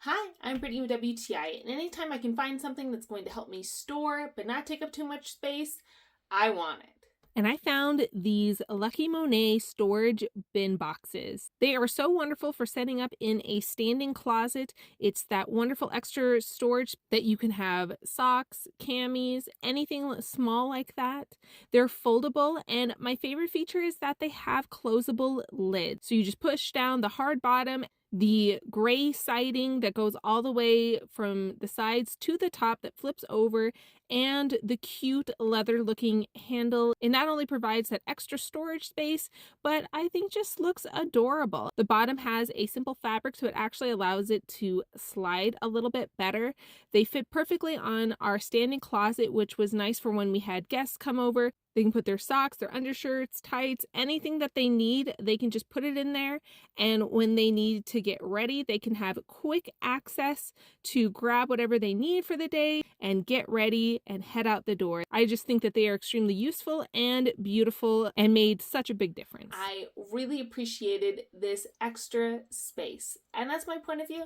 Hi, I'm Brittany with WTI, and anytime I can find something that's going to help me store but not take up too much space, I want it. And I found these Lucky Monet storage bin boxes. They are so wonderful for setting up in a standing closet. It's that wonderful extra storage that you can have socks, camis, anything small like that. They're foldable, and my favorite feature is that they have closable lids. So you just push down the hard bottom, the gray siding that goes all the way from the sides to the top that flips over, and the cute leather looking handle. It not only provides that extra storage space, but I think just looks adorable. The bottom has a simple fabric, so it actually allows it to slide a little bit better. They fit perfectly on our standing closet, which was nice for when we had guests come over. They can put their socks, their undershirts, tights, anything that they need, they can just put it in there. And when they need to get ready, they can have quick access to grab whatever they need for the day and get ready and head out the door. I just think that they are extremely useful and beautiful and made such a big difference. I really appreciated this extra space, and that's my point of view.